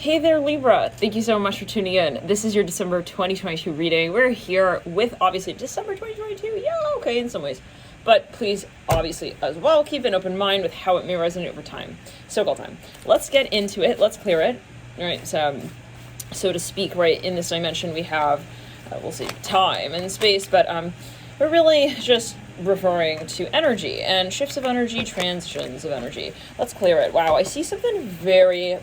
Hey there, Libra. Thank you so much for tuning in. This is your December 2022 reading. We're here with, obviously, December 2022. Yeah, okay, in some ways. But please, obviously, as well, keep an open mind with how it may resonate over time. So-called time. Let's get into it. Let's clear it. All right, so to speak, right, in this dimension, we have, we'll see, time and space, but we're really just referring to energy and shifts of energy, transitions of energy. Let's clear it. Wow, I see something very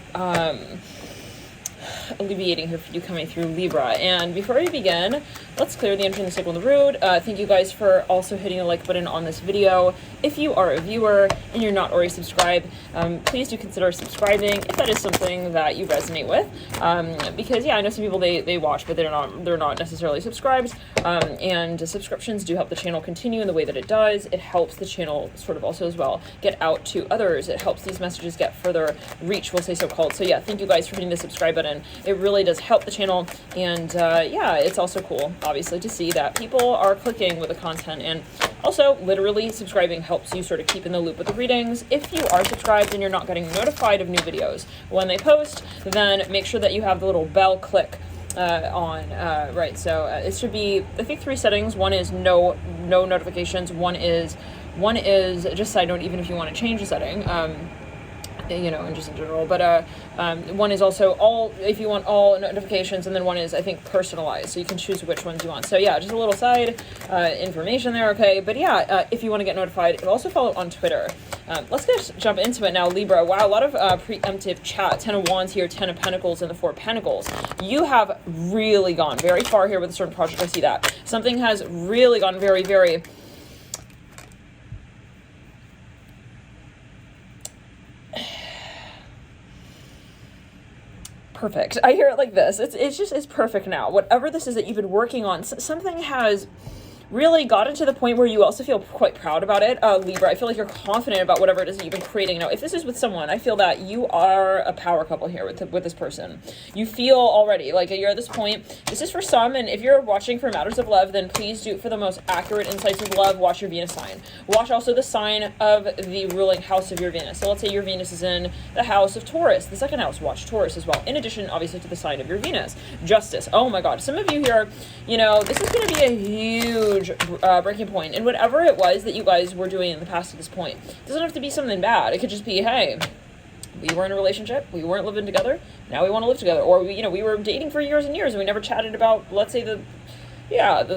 alleviating here for you coming through, Libra. And before we begin, let's clear the energy in the cycle and the root. Thank you guys for also hitting the like button on this video. If you are a viewer and you're not already subscribed, please do consider subscribing if that is something that you resonate with. Because yeah, I know some people they watch, but they're not necessarily subscribed. And subscriptions do help the channel continue in the way that it does. It helps the channel sort of also as well get out to others. It helps these messages get further reach, we'll say so-called. So yeah, thank you guys for hitting the subscribe button. It really does help the channel. And yeah, it's also cool, obviously, to see that people are clicking with the content. And also, literally, subscribing helps you sort of keep in the loop with the readings. If you are subscribed and you're not getting notified of new videos when they post, then make sure that you have the little bell click on, right, so it should be, I think, 3 settings. One is no notifications. One is just side note, even if you want to change the setting, you know, and just in general, but one is also all, if you want all notifications, and then one is, I think, personalized, so you can choose which ones you want. So yeah, just a little side information there, okay? But yeah, if you want to get notified, also follow on Twitter. Let's just jump into it now, Libra. Wow, a lot of preemptive chat. 10 of Wands here, 10 of Pentacles, and the 4 of Pentacles. You have really gone very far here with a certain project. I see that. Something has really gone very, very... perfect. I hear it like this. It's perfect now. Whatever this is that you've been working on, something has really gotten to the point where you also feel quite proud about it, Libra. I feel like you're confident about whatever it is that you've been creating. Now, if this is with someone, I feel that you are a power couple here with this person. You feel already like you're at this point. This is for some, and if you're watching for matters of love, then please do, for the most accurate insights of love, watch your Venus sign. Watch also the sign of the ruling house of your Venus. So let's say your Venus is in the house of Taurus, the second house. Watch Taurus as well, in addition, obviously, to the sign of your Venus. Justice. Oh my God. Some of you here, you know, this is going to be a huge breaking point, and whatever it was that you guys were doing in the past to this point, it doesn't have to be something bad. It could just be, hey, we were in a relationship, we weren't living together, now we want to live together, or we were dating for years and years and we never chatted about, let's say, the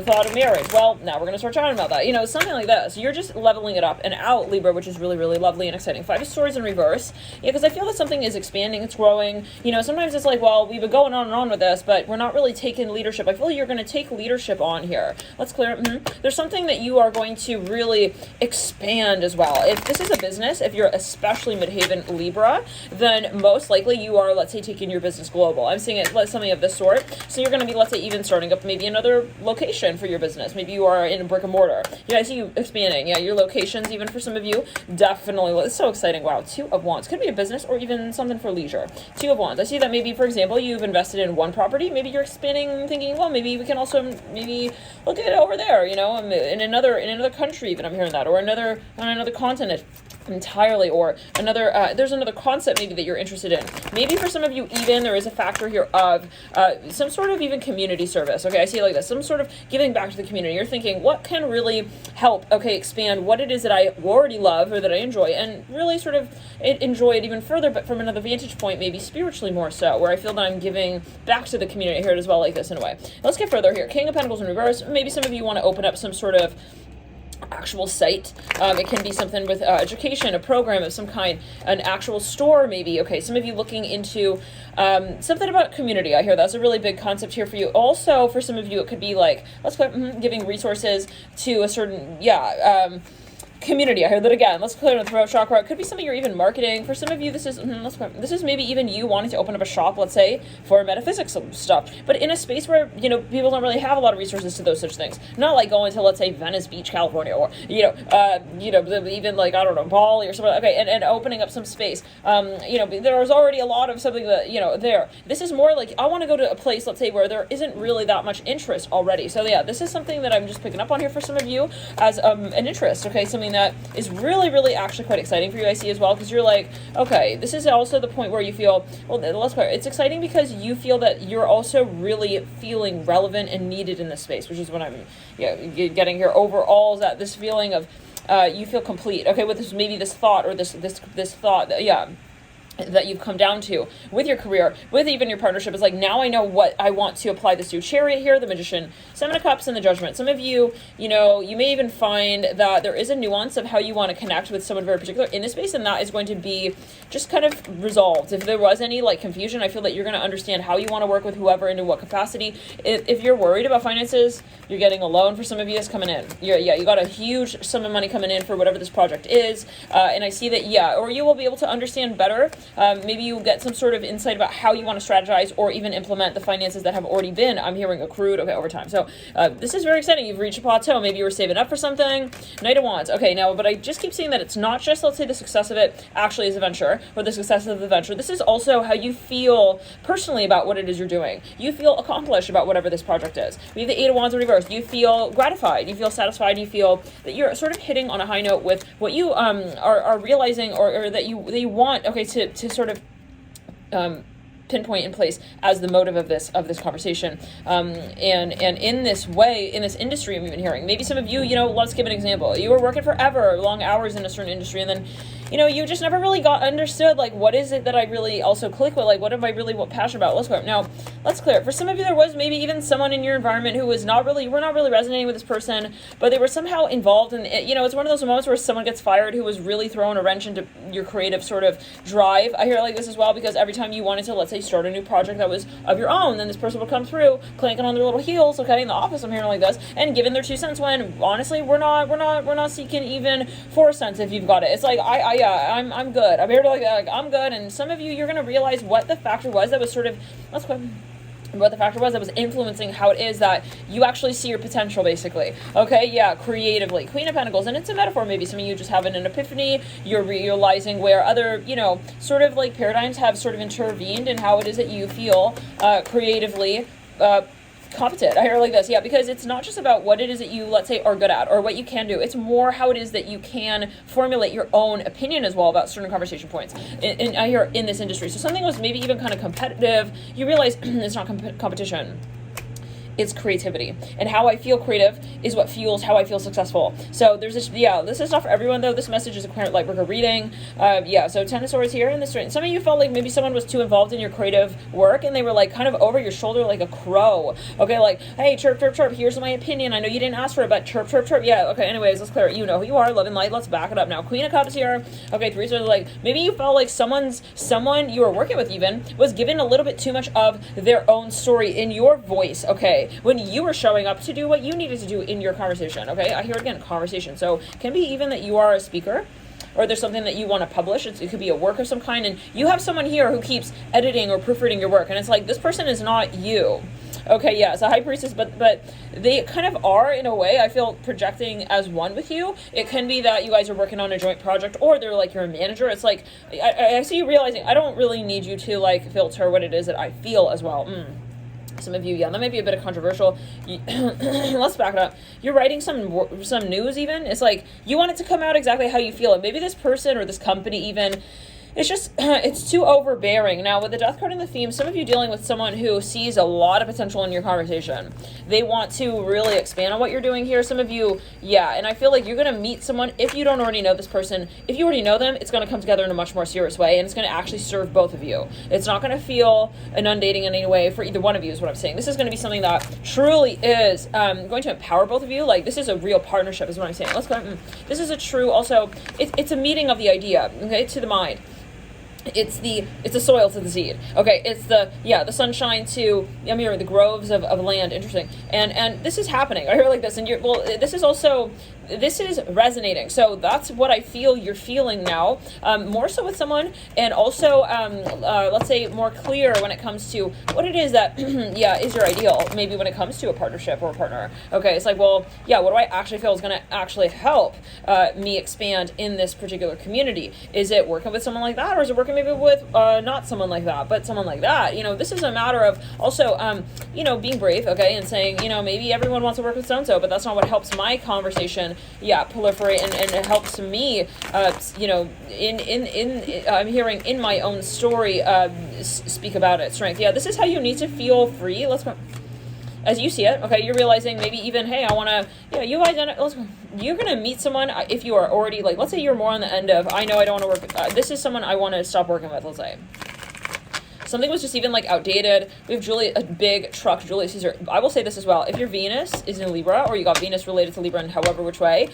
thought of marriage. Well, now we're going to start chatting about that. You know, something like this. You're just leveling it up and out, Libra, which is really, really lovely and exciting. 5 of Swords in reverse. Yeah, because I feel that something is expanding, it's growing. You know, sometimes it's like, well, we've been going on and on with this, but we're not really taking leadership. I feel like you're going to take leadership on here. Let's clear it. There's something that you are going to really expand as well. If this is a business, if you're especially Midheaven Libra, then most likely you are, let's say, taking your business global. I'm seeing it, something of this sort. So you're going to be, let's say, even starting up maybe another location for your business. Maybe you are in a brick and mortar. Yeah, I see you expanding. Yeah, your locations, even for some of you, definitely. It's so exciting. Wow, 2 of Wands. Could be a business or even something for leisure. 2 of Wands. I see that maybe, for example, you've invested in one property. Maybe you're expanding, thinking, well, maybe we can also maybe look at it over there, you know, in another country, even I'm hearing that, or on another continent entirely, or there's another concept maybe that you're interested in. Maybe for some of you, even there is a factor here of some sort of even community service. Okay, I see it like this, some sort of giving back to the community. You're thinking, what can really help, okay, expand what it is that I already love or that I enjoy, and really sort of enjoy it even further, but from another vantage point, maybe spiritually more so, where I feel that I'm giving back to the community. I hear it as well like this in a way. Let's get further here. King of Pentacles in reverse. Maybe some of you want to open up some sort of actual site. It can be something with education, a program of some kind, an actual store maybe. Okay, some of you looking into something about community. I hear that's a really big concept here for you. Also, for some of you, it could be like, let's put giving resources to a certain, community. I heard that again. Let's clear the throat chakra. It could be something you're even marketing. For some of you, this is maybe even you wanting to open up a shop, let's say, for metaphysics stuff, but in a space where, you know, people don't really have a lot of resources to those such things. Not like going to, let's say, Venice Beach, California, or even like, I don't know, Bali or something. Okay, and opening up some space. There's already a lot of something that, there. This is more like, I want to go to a place, let's say, where there isn't really that much interest already. So yeah, this is something that I'm just picking up on here for some of you as an interest. Okay, something something that is really, really actually quite exciting for you, I see as well, because you're like, okay, this is also the point where you feel, well, let's clear, it's exciting because you feel that you're also really feeling relevant and needed in this space, which is what I'm getting here overall, is that this feeling of you feel complete, okay, with this, maybe this thought or this thought that, that you've come down to with your career, with even your partnership, is like, now I know what I want to apply this to. Chariot here, the Magician, Seven of Cups, and the Judgment. Some of you, you may even find that there is a nuance of how you want to connect with someone very particular in this space, and that is going to be just kind of resolved. If there was any like confusion, I feel that you're going to understand how you want to work with whoever and in what capacity. If you're worried about finances, you're getting a loan for some of you that's coming in. You got a huge sum of money coming in for whatever this project is, and I see that, or you will be able to understand better. Maybe you get some sort of insight about how you want to strategize or even implement the finances that have already been, I'm hearing, accrued, over time. So this is very exciting. You've reached a plateau. Maybe you were saving up for something. Knight of Wands. Okay, now, but I just keep seeing that it's not just, let's say, the success of it actually is a venture, or the success of the venture. This is also how you feel personally about what it is you're doing. You feel accomplished about whatever this project is. We have the Eight of Wands in reverse. You feel gratified. You feel satisfied. You feel that you're sort of hitting on a high note with what you are realizing, or that you want, okay, to sort of pinpoint in place as the motive of this conversation, and in this way, in this industry, I'm even hearing, maybe some of you, let's give an example. You were working forever, long hours in a certain industry, and then you just never really got understood, like, what is it that I really also click with, like, what am I really passionate about? Let's clear. Now, let's clear. For some of you, there was maybe even someone in your environment who was not really resonating with this person, but they were somehow involved in it. It's one of those moments where someone gets fired who was really throwing a wrench into your creative sort of drive. I hear it like this as well, because every time you wanted to, let's say, start a new project that was of your own, then this person would come through, clanking on their little heels, okay, in the office, I'm hearing like this, and giving their 2 cents, when honestly, we're not seeking even 4 cents if you've got it. It's like, I'm good. I'm here to like I'm good. And some of you, you're gonna realize what the factor was that was sort of, what the factor was that was influencing how it is that you actually see your potential, basically. Okay, creatively. Queen of Pentacles, and it's a metaphor. Maybe some of you just having an epiphany. You're realizing where other, sort of like paradigms have sort of intervened in how it is that you feel creatively competent. I hear it like this, because it's not just about what it is that you, let's say, are good at or what you can do. It's more how it is that you can formulate your own opinion as well about certain conversation points. And I hear in this industry. So something was maybe even kind of competitive. You realize it's not competition. It's creativity, and how I feel creative is what fuels how I feel successful. So there's this, this is not for everyone though. This message is a current LIBRA reading. So Ten of Swords here in this. Some of you felt like maybe someone was too involved in your creative work, and they were like kind of over your shoulder like a crow. Okay, like, hey, chirp, chirp, chirp. Here's my opinion. I know you didn't ask for it, but chirp, chirp, chirp. Yeah. Okay. Anyways, let's clear it. You know who you are. Love and light. Let's back it up now. Queen of Cups here. Okay, Three Swords. Like, maybe you felt like someone you were working with even was given a little bit too much of their own story in your voice. Okay, when you were showing up to do what you needed to do in your conversation. Okay, I hear it again, conversation. So it can be even that you are a speaker, or there's something that you want to publish. It could be a work of some kind, and you have someone here who keeps editing or proofreading your work, and it's like, this person is not you. Okay, it's a High Priestess, but they kind of are, in a way, I feel, projecting as one with you. It can be that you guys are working on a joint project, or they're like your manager. It's like, I see you realizing, I don't really need you to like filter what it is that I feel as well. Some of you, that might be a bit of controversial. Let's back it up. You're writing some news even. It's like, you want it to come out exactly how you feel. And maybe this person or this company even, it's just, it's too overbearing. Now, with the Death card in the theme, some of you dealing with someone who sees a lot of potential in your conversation. They want to really expand on what you're doing here. Some of you, and I feel like you're going to meet someone, if you don't already know this person, if you already know them, it's going to come together in a much more serious way, and it's going to actually serve both of you. It's not going to feel inundating in any way for either one of you, is what I'm saying. This is going to be something that truly is going to empower both of you. Like, this is a real partnership, is what I'm saying. Let's go. This is a true, also, it's a meeting of the idea, okay, to the mind. It's the soil to the seed. Okay, it's the sunshine to the groves of land. Interesting. And this is happening. I hear it like this, and this is resonating. So that's what I feel you're feeling now, more so with someone, and also let's say more clear when it comes to what it is that is your ideal, maybe when it comes to a partnership or a partner. Okay, it's like, well, what do I actually feel is going to actually help me expand in this particular community? Is it working with someone like that, or is it working maybe with not someone like that, but someone like that? This is a matter of also being brave, okay, and saying, maybe everyone wants to work with so-and-so, but that's not what helps my conversation proliferate, and it helps me, you know, I'm hearing in my own story, speak about it. Strength. Yeah, this is how you need to feel free. Let's go. As you see it, okay, you're realizing maybe even, hey, I want to, you're going to meet someone, if you are already, like, let's say you're more on the end of, I know I don't want to work, this is someone I want to stop working with, let's say. Something was just even like outdated. We have Julie, a big truck, Julius Caesar. I will say this as well. If your Venus is in Libra, or you got Venus related to Libra in however which way,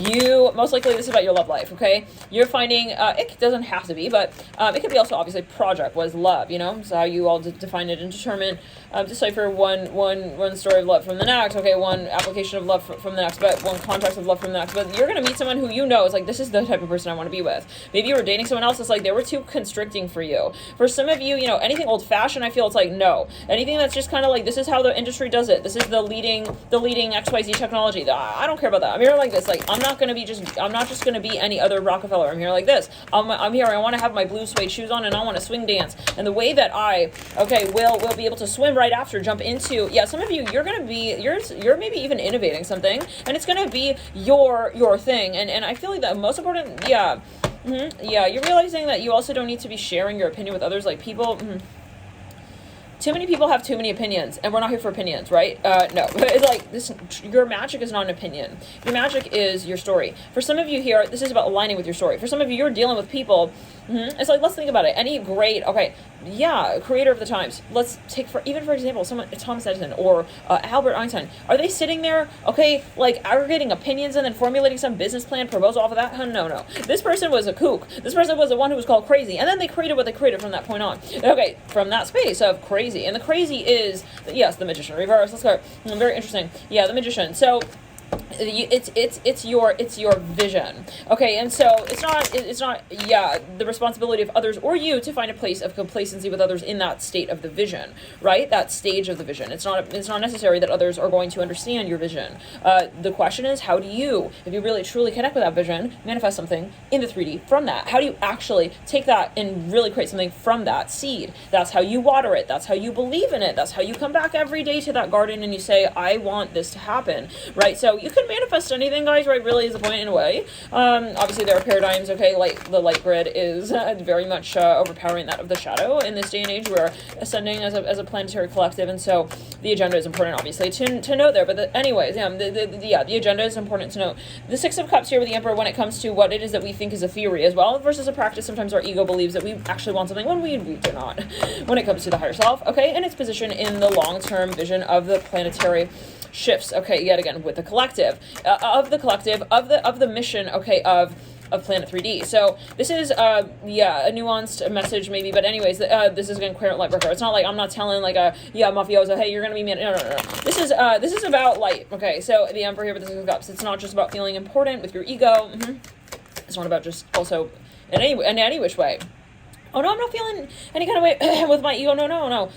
you, most likely this is about your love life, okay? You're finding, it doesn't have to be, but it could be also obviously project was love, you know? So how you all define it and determine, decipher one story of love from the next, okay? One application of love from the next, but one context of love from the next. But you're going to meet someone who you know is like, this is the type of person I want to be with. Maybe you were dating someone else that's like, they were too constricting for you. For some of you, you know, anything old-fashioned, I feel it's like, no. Anything that's just kind of like, this is how the industry does it. This is the leading XYZ technology. I don't care about that. I'm here like this. Like, I'm not just going to be any other Rockefeller. I'm here like this. I'm here. I want to have my blue suede shoes on, and I want to swing dance. And the way that I, will be able to swim right after, jump into, some of you, you're going to be, you're maybe even innovating something, and it's going to be your thing. And I feel like the most important, you're realizing that you also don't need to be sharing your opinion with others. Like, people, too many people have too many opinions, and we're not here for opinions, right? No. It's like this. Your magic is not an opinion. Your magic is your story. For some of you here, this is about aligning with your story. For some of you, you're dealing with people. It's like, let's think about it. Any great, creator of the times. Let's take for example, someone, Thomas Edison or Albert Einstein. Are they sitting there, like aggregating opinions and then formulating some business plan proposal off of that? No. This person was a kook. This person was the one who was called crazy, and then they created what they created from that point on. Okay, from that space of crazy, and the crazy is, yes, the magician reverse. Let's go. Very interesting. Yeah, the magician. So. It's your vision, okay, and so it's not the responsibility of others or you to find a place of complacency with others in that state of the vision, right? That stage of the vision. It's not necessary that others are going to understand your vision. The question is, how do you, if you really truly connect with that vision, manifest something in the 3D from that? How do you actually take that and really create something from that seed? That's how you water it. That's how you believe in it. That's how you come back every day to that garden and you say, I want this to happen, right? So you can manifest anything, guys, right? Really is the point in a way. Obviously there are paradigms, okay, like the light grid is very much overpowering that of the shadow in this day and age. We're ascending as a planetary collective, and so the agenda is important, obviously, to note there. But the agenda is important to note. The Six of Cups here with the Emperor, when it comes to what it is that we think is a theory as well versus a practice, sometimes our ego believes that we actually want something when we do not, when it comes to the higher self, okay, and its position in the long-term vision of the planetary shifts, okay, yet again with the collective, of the mission, okay, of Planet 3D. So this is a nuanced message maybe, but anyways, this is going to clear out light worker. It's not like I'm not telling like mafioso, hey, you're going to be man. No. This is about light. Okay, so the Emperor here with the Six of Cups. It's not just about feeling important with your ego. It's not about just also in any which way. Oh no, I'm not feeling any kind of way with my ego. No.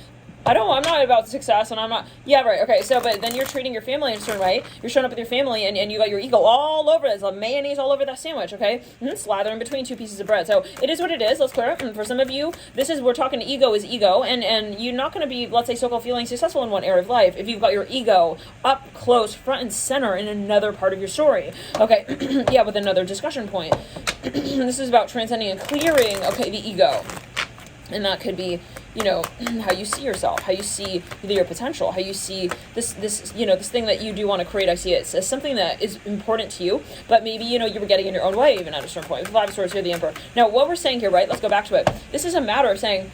I'm not about success, and I'm not, okay, so, but then you're treating your family in a certain way, you're showing up with your family, and you got your ego all over it, there's a mayonnaise all over that sandwich, okay, slather in between two pieces of bread, so it is what it is, let's clear up, and for some of you, we're talking ego is ego, and you're not going to be, let's say, so-called feeling successful in one area of life if you've got your ego up close, front and center in another part of your story, okay, with another discussion point. This is about transcending and clearing, okay, the ego. And that could be, how you see yourself, how you see your potential, how you see this thing that you do want to create. I see it as something that is important to you, but maybe, you were getting in your own way even at a certain point. Five of Swords here, the Emperor. Now, what we're saying here, right, let's go back to it. This is a matter of saying,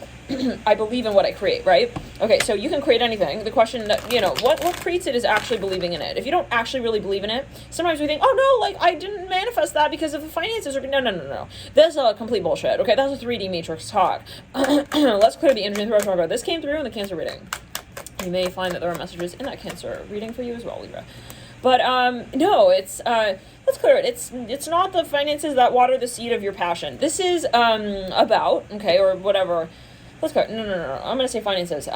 I believe in what I create, right? Okay, so you can create anything. The question that, what creates it is actually believing in it. If you don't actually really believe in it, sometimes we think, oh no, like I didn't manifest that because of the finances. No. That's a complete bullshit, okay? That's a 3D matrix talk. Let's clear the energy and throw. This came through in the Cancer reading. You may find that there are messages in that Cancer reading for you as well, Libra. But, no, it's, let's clear it. It's not the finances that water the seed of your passion. This is, about, okay, or whatever. Let's go. No. I'm gonna say finances.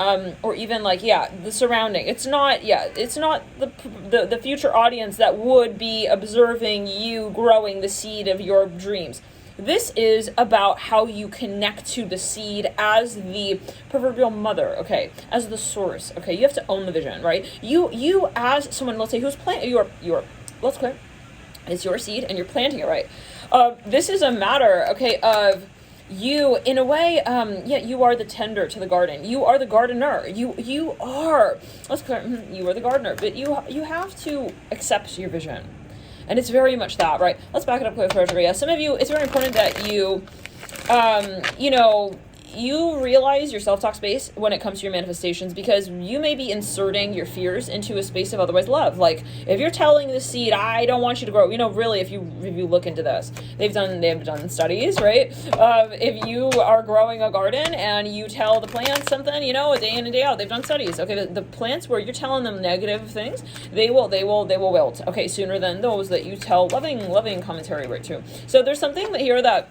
Or even like, the surrounding. It's not the future audience that would be observing you growing the seed of your dreams. This is about how you connect to the seed as the proverbial mother, okay, as the source, okay. You have to own the vision, right? You as someone, let's say, who's planting let's go. It's your seed and you're planting it right. This is a matter, okay, of you, in a way, yeah, you are the tender to the garden. You are the gardener. You are, let's clear, you are the gardener, but you have to accept your vision. And it's very much that, right? Let's back it up quick. Yeah, some of you, it's very important that you, you know, you realize your self-talk space when it comes to your manifestations, because you may be inserting your fears into a space of otherwise love. Like, if you're telling the seed, I don't want you to grow, you know, really, if you look into this, they've done studies, right? If you are growing a garden and you tell the plants something, you know, day in and day out, they've done studies. Okay, the plants where you're telling them negative things, they will wilt. Okay, sooner than those that you tell loving commentary right to. So there's something here that,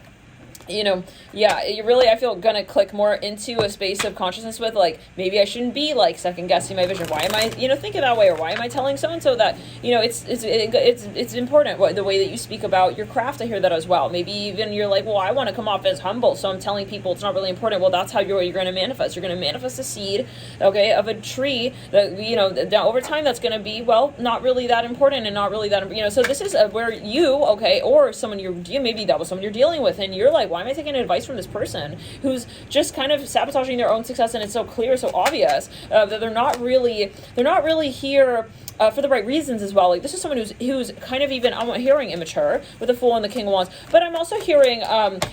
you know, yeah, you really, I feel, gonna click more into a space of consciousness with, like, maybe I shouldn't be, like, second guessing my vision. Why am I, you know, thinking that way? Or why am I telling so-and-so that, you know, it's important the way that you speak about your craft. I hear that as well. Maybe even you're like, well, I want to come off as humble, so I'm telling people it's not really important. Well, that's how you're going to manifest. You're going to manifest a seed, okay, of a tree that, you know, over time that's going to be, well, not really that important and not really that, you know, so this is where you, okay, or someone maybe that was someone you're dealing with, and you're like, why am I taking advice from this person who's just kind of sabotaging their own success, and it's so clear, so obvious that they're not really here for the right reasons as well. Like, this is someone who's kind of even, I'm hearing immature with the Fool and the King of Wands, but I'm also hearing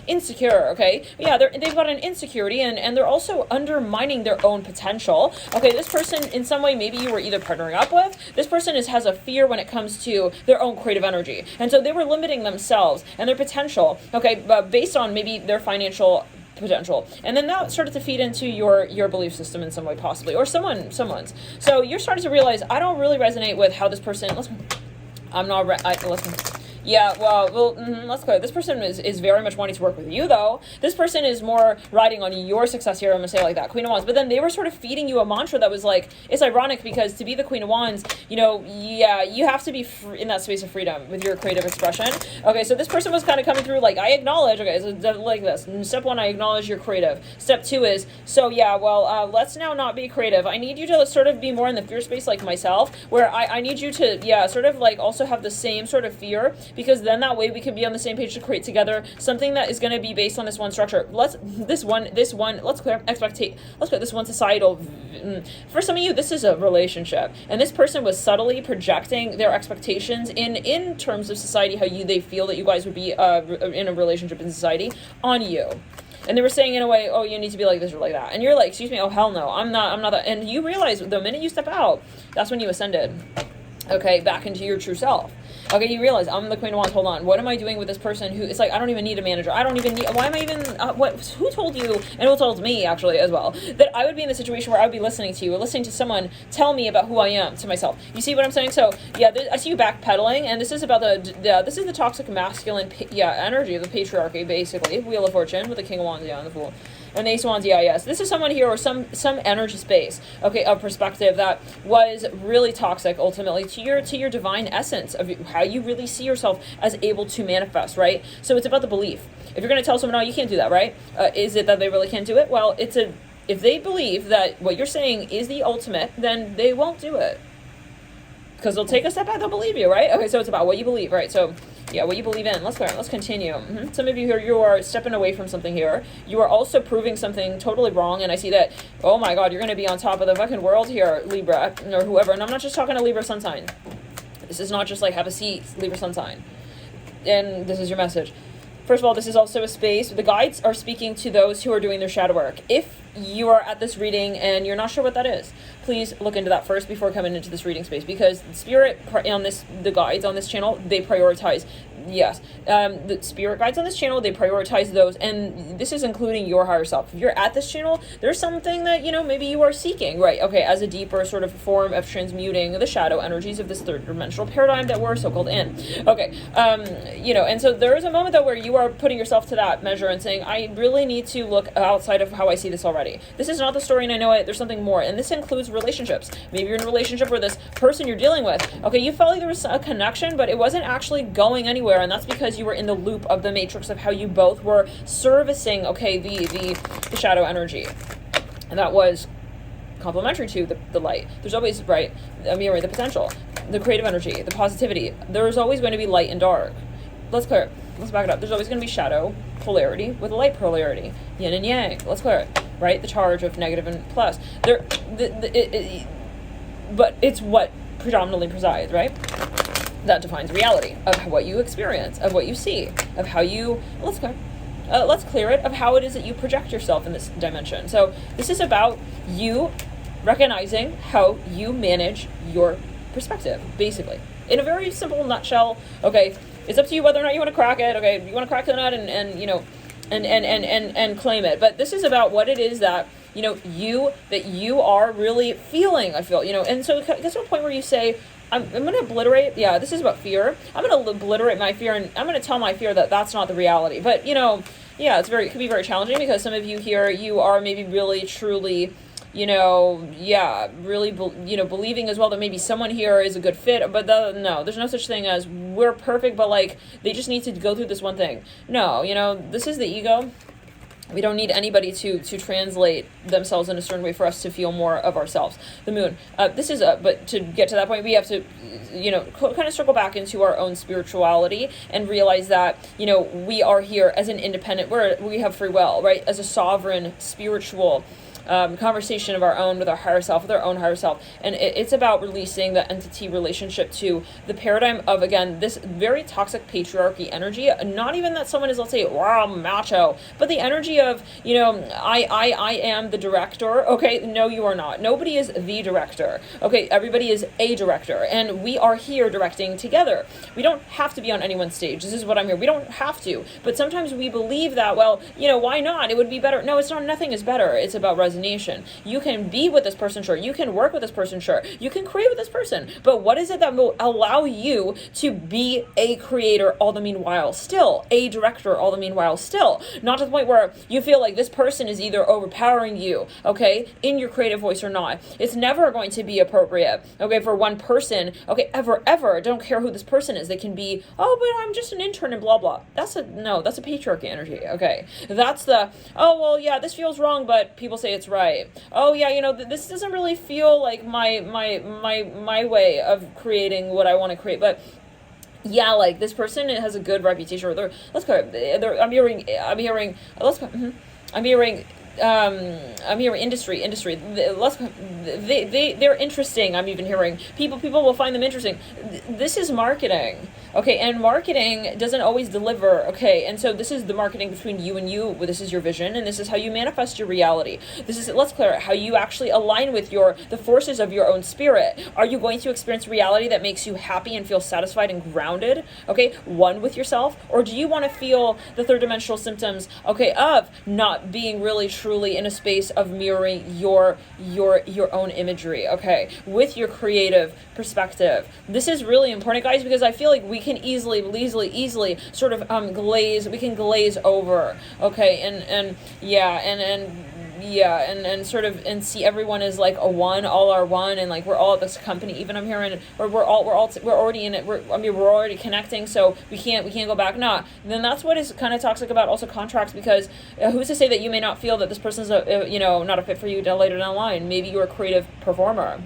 insecure, okay? Yeah, they've got an insecurity, and they're also undermining their own potential. Okay, this person, in some way, maybe you were either partnering up with, this person has a fear when it comes to their own creative energy, and so they were limiting themselves and their potential, okay, based on maybe their financial potential, and then that started to feed into your belief system in some way, possibly, or someone's. So you're starting to realize, I don't really resonate with how this person, listen, yeah, well, let's go. This person is very much wanting to work with you, though. This person is more riding on your success here. I'm going to say it like that, Queen of Wands. But then they were sort of feeding you a mantra that was like, it's ironic because to be the Queen of Wands, you know, yeah, you have to be in that space of freedom with your creative expression. Okay, so this person was kind of coming through like, I acknowledge, okay, so like this. Step one, I acknowledge you're creative. Step two is, so yeah, well, let's now not be creative. I need you to sort of be more in the fear space like myself, where I need you to, yeah, sort of like also have the same sort of fear, because then that way we can be on the same page to create together something that is going to be based on this one structure. Let's clear this one societal. For some of you, this is a relationship, and this person was subtly projecting their expectations in terms of society, how they feel that you guys would be in a relationship in society on you. And they were saying in a way, oh, you need to be like this or like that. And you're like, excuse me, oh, hell no, I'm not that. And you realize the minute you step out, that's when you ascended, okay, back into your true self. Okay, you realize, I'm the Queen of Wands, hold on, what am I doing with this person who, it's like, I don't even need a manager, I don't even need, why am I even, who told you, and who told me, actually, as well, that I would be in the situation where I would be listening to you, or listening to someone tell me about who I am to myself. You see what I'm saying? So, yeah, I see you backpedaling, and this is about this is the toxic masculine, energy of the patriarchy, basically, Wheel of Fortune, with the King of Wands, and the Fool. And Ace of Wands, yes. This is someone here, or some energy space, okay, of perspective that was really toxic, ultimately, to your divine essence of how you really see yourself as able to manifest, right? So it's about the belief. If you're going to tell someone, no, you can't do that, right? Is it that they really can't do it? Well, if they believe that what you're saying is the ultimate, then they won't do it. Because they'll take a step back, they'll believe you, right? Okay, so it's about what you believe, right? So, yeah, what you believe in. Let's continue. Some of you here, you are stepping away from something here. You are also proving something totally wrong, and I see that, oh my God, you're going to be on top of the fucking world here, Libra, or whoever. And I'm not just talking to Libra sun sign. This is not just like, have a seat, Libra sun sign. And this is your message. First of all, this is also a space. The guides are speaking to those who are doing their shadow work. If you are at this reading and you're not sure what that is, please look into that first before coming into this reading space, because spirit on the guides on this channel, they prioritize, yes, the spirit guides on this channel, they prioritize those, and this is including your higher self. If you're at this channel, there's something that, you know, maybe you are seeking, right? Okay, as a deeper sort of form of transmuting the shadow energies of this third dimensional paradigm that we're so-called in. Okay, you know, and so there is a moment though where you are putting yourself to that measure and saying, I really need to look outside of how I see this already. This is not the story, and I know it. There's something more, and this includes relationships. Maybe you're in a relationship where this person you're dealing with, okay, you felt like there was a connection, but it wasn't actually going anywhere, and that's because you were in the loop of the matrix of how you both were servicing, okay, the shadow energy, and that was complementary to the light. There's always, right, a mirror, the potential. the creative energy, the positivity. There's always going to be light and dark. Let's clear it. Let's back it up. There's always going to be shadow polarity with light polarity, yin and yang. Let's clear it, right? The charge of negative and plus. But it's what predominantly presides, right? That defines reality of what you experience, of what you see, of how you. Let's clear it, of how it is that you project yourself in this dimension. So this is about you recognizing how you manage your perspective, basically, in a very simple nutshell. Okay, it's up to you whether or not you want to crack it. Okay, you want to crack the nut and you know, and claim it. But this is about what it is that you are really feeling. I feel, and so it gets to a point where you say, I'm going to obliterate. Yeah, this is about fear. I'm going to obliterate my fear, and I'm going to tell my fear that that's not the reality. But yeah, it could be very challenging, because some of you here, you are maybe really truly, really, believing as well that maybe someone here is a good fit. But no, there's no such thing as we're perfect, but like they just need to go through this one thing. No, this is the ego. We don't need anybody to translate themselves in a certain way for us to feel more of ourselves. The moon. But to get to that point, we have to, kind of circle back into our own spirituality and realize that, we are here as an independent, we have free will, right? As a sovereign, spiritual conversation of our own with our higher self, with our own higher self. And it's about releasing the entity relationship to the paradigm of, again, this very toxic patriarchy energy. Not even that someone is, let's say, wow, macho, but the energy of, I am the director. Okay, no, you are not. Nobody is the director. Okay, everybody is a director, and we are here directing together. We don't have to be on anyone's stage. This is what I'm here. We don't have to. But sometimes we believe that, well, why not? It would be better. No, it's not. Nothing is better. It's about resonation. You can be with this person, sure. You can work with this person, sure. You can create with this person. But what is it that will allow you to be a creator all the meanwhile still? A director all the meanwhile still? Not to the point where you feel like this person is either overpowering you, okay, in your creative voice or not. It's never going to be appropriate, okay, for one person, okay, ever. Don't care who this person is. They can be, oh, but I'm just an intern and blah, blah. That's a patriarchy energy, okay. That's the, oh, well, yeah, this feels wrong, but people say it's right. Oh yeah, this doesn't really feel like my way of creating what I want to create, but yeah, like this person has a good reputation, or I'm hearing industry. They're interesting. I'm even hearing people will find them interesting. This is marketing. Okay, and marketing doesn't always deliver, okay, and so this is the marketing between you and you. This is your vision, and this is how you manifest your reality. This is, let's clear it, how you actually align with the forces of your own spirit. Are you going to experience reality that makes you happy and feel satisfied and grounded, okay, one with yourself, or do you want to feel the third dimensional symptoms, okay, of not being really truly in a space of mirroring your own imagery, okay, with your creative perspective? This is really important, guys, because I feel like we can easily sort of glaze over, okay, and sort of and see everyone as like a one, all are one, and like we're all at this company. Even I'm hearing, or we're already in it. We're already connecting, so we can't go back. Nah, then that's what is kind of toxic about also contracts, because who's to say that you may not feel that this person's not a fit for you later down the line? Maybe you're a creative performer.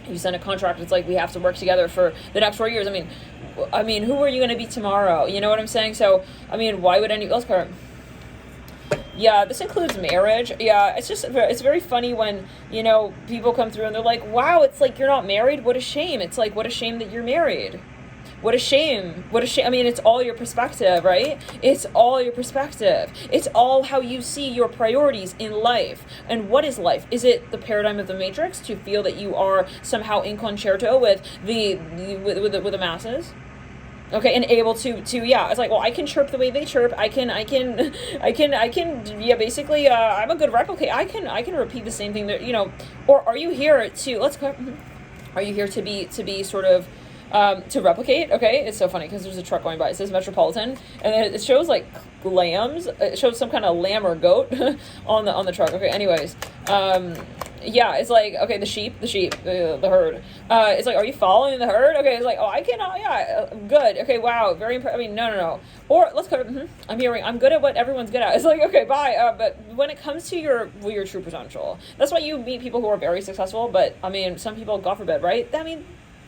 You send a contract, it's like we have to work together for the next 4 years. I mean, who are you going to be tomorrow? You know what I'm saying? So, why would let's go. Yeah, this includes marriage. Yeah, it's very funny when, people come through and they're like, wow, it's like you're not married. What a shame. It's like, what a shame that you're married. What a shame. It's all your perspective, right? It's all your perspective. It's all how you see your priorities in life. And what is life? Is it the paradigm of the Matrix to feel that you are somehow in concerto with the masses? Okay, and able to it's like, well, I can chirp the way they chirp. Basically, I'm a good replicate. I can repeat the same thing that, or are you here to, are you here to be sort of, to replicate? Okay, it's so funny because there's a truck going by. It says Metropolitan, and it shows like lambs. It shows some kind of lamb or goat on the truck. Okay, anyways, yeah, it's like, okay, the sheep, the herd. It's like, are you following the herd? Okay, it's like, oh, I can, good. Okay, wow, very impressive. No. Or let's cover. I'm hearing, I'm good at what everyone's good at. It's like, okay, bye. But when it comes to your true potential, that's why you meet people who are very successful. But some people, God forbid, right?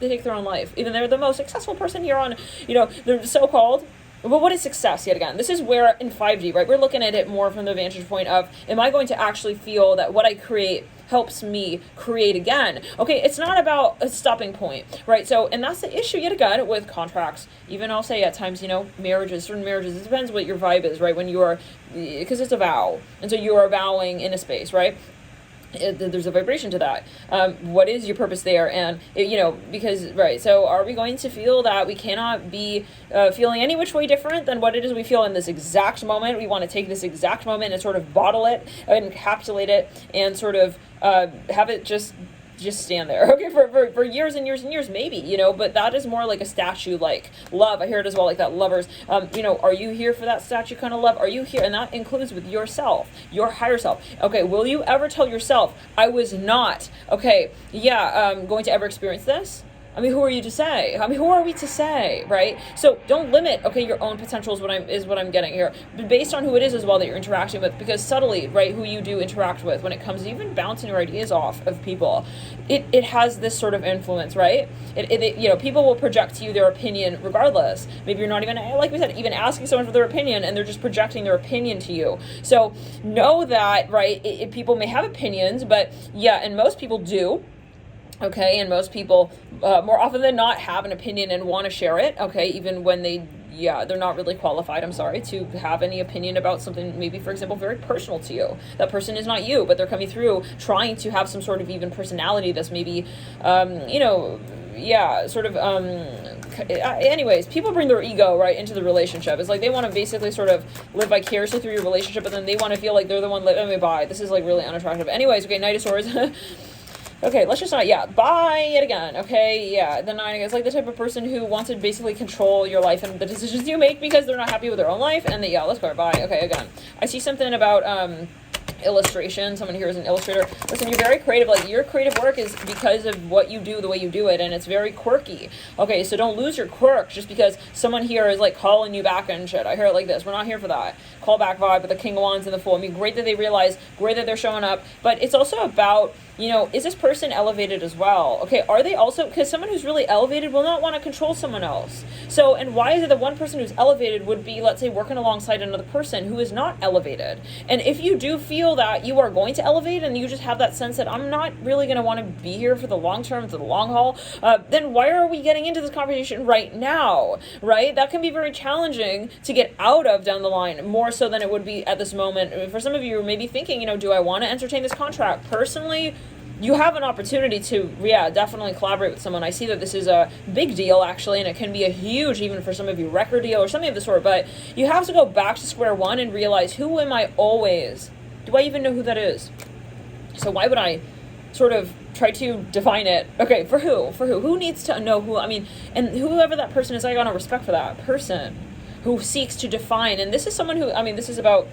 they take their own life. Even they're the most successful person here on, they're so-called. But what is success, yet again? This is where in 5D, right, we're looking at it more from the vantage point of, am I going to actually feel that what I create helps me create again? Okay, it's not about a stopping point, right? So, and that's the issue, yet again, with contracts. Even I'll say at times, marriages, certain marriages, it depends what your vibe is, right? When you are, because it's a vow. And so you are vowing in a space, right? There's a vibration to that. What is your purpose there? And because right, so are we going to feel that we cannot be feeling any which way different than what it is we feel in this exact moment? We want to take this exact moment and sort of bottle it and encapsulate it and sort of have it just stand there, okay, for years and years and years, maybe, but that is more like a statue, like love. I hear it as well, like that lovers, are you here for that statue kind of love? Are you here? And that includes with yourself, your higher self. Okay, will you ever tell yourself, I was not, okay, going to ever experience this? I mean, who are you to say? I mean, who are we to say, right? So don't limit, okay, your own potential is what I'm getting here, but based on who it is as well that you're interacting with, because subtly, right, who you do interact with when it comes to even bouncing your ideas off of people, it has this sort of influence, right? People will project to you their opinion regardless. Maybe you're not even, like we said, even asking someone for their opinion, and they're just projecting their opinion to you. So know that, right, people may have opinions, but and most people do. Okay, and most people, more often than not, have an opinion and want to share it, okay, even when they're not really qualified, I'm sorry, to have any opinion about something, maybe, for example, very personal to you. That person is not you, but they're coming through trying to have some sort of even personality that's maybe, anyways, people bring their ego, right, into the relationship. It's like they want to basically sort of live vicariously through your relationship, but then they want to feel like they're the one bye. This is, like, really unattractive. Anyways, okay, Knight of Swords. Okay, let's just not, bye yet again, okay, the Nine is like the type of person who wants to basically control your life and the decisions you make because they're not happy with their own life, and let's go, bye, okay, again. I see something about, illustration. Someone here is an illustrator. Listen, you're very creative. Like, your creative work is because of what you do, the way you do it, and it's very quirky. Okay, so don't lose your quirk just because someone here is like calling you back and shit. I hear it like this. We're not here for that. Call back vibe with the King of Wands and the Fool. I mean, great that they realize, great that they're showing up, but it's also about, is this person elevated as well? Okay, are they also, because someone who's really elevated will not want to control someone else. So, and why is it that one person who's elevated would be, let's say, working alongside another person who is not elevated? And if you do feel that you are going to elevate and you just have that sense that I'm not really going to want to be here for the long term, for the long haul, then why are we getting into this conversation right now, right? That can be very challenging to get out of down the line, more so than it would be at this moment. For some of you, maybe thinking, do I want to entertain this contract? Personally, you have an opportunity to, definitely collaborate with someone. I see that this is a big deal, actually, and it can be a huge, even for some of you, record deal or something of the sort, but you have to go back to square one and realize, who am I always? Do I even know who that is? So why would I sort of try to define it? Okay, for who? For who? Who needs to know who? I mean, and whoever that person is, I got no respect for that person who seeks to define. And this is someone who, this is about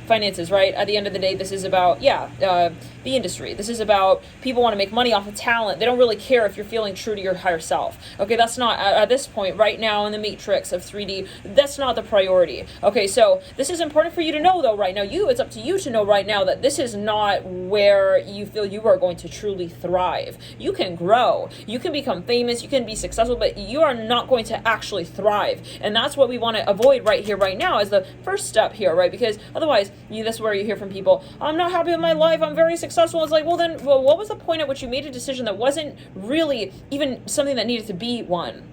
finances, right? At the end of the day, this is about, the industry. This is about people want to make money off of talent. They don't really care if you're feeling true to your higher self. Okay, that's not, at this point, right now in the matrix of 3D, that's not the priority. Okay, so this is important for you to know, though, right now. It's up to you to know right now that this is not where you feel you are going to truly thrive. You can grow. You can become famous. You can be successful, but you are not going to actually thrive. And that's what we want to avoid right here, right now, as the first step here, right? Because otherwise, that's where you hear from people, I'm not happy with my life, I'm very successful. It's like, well, what was the point at which you made a decision that wasn't really even something that needed to be one?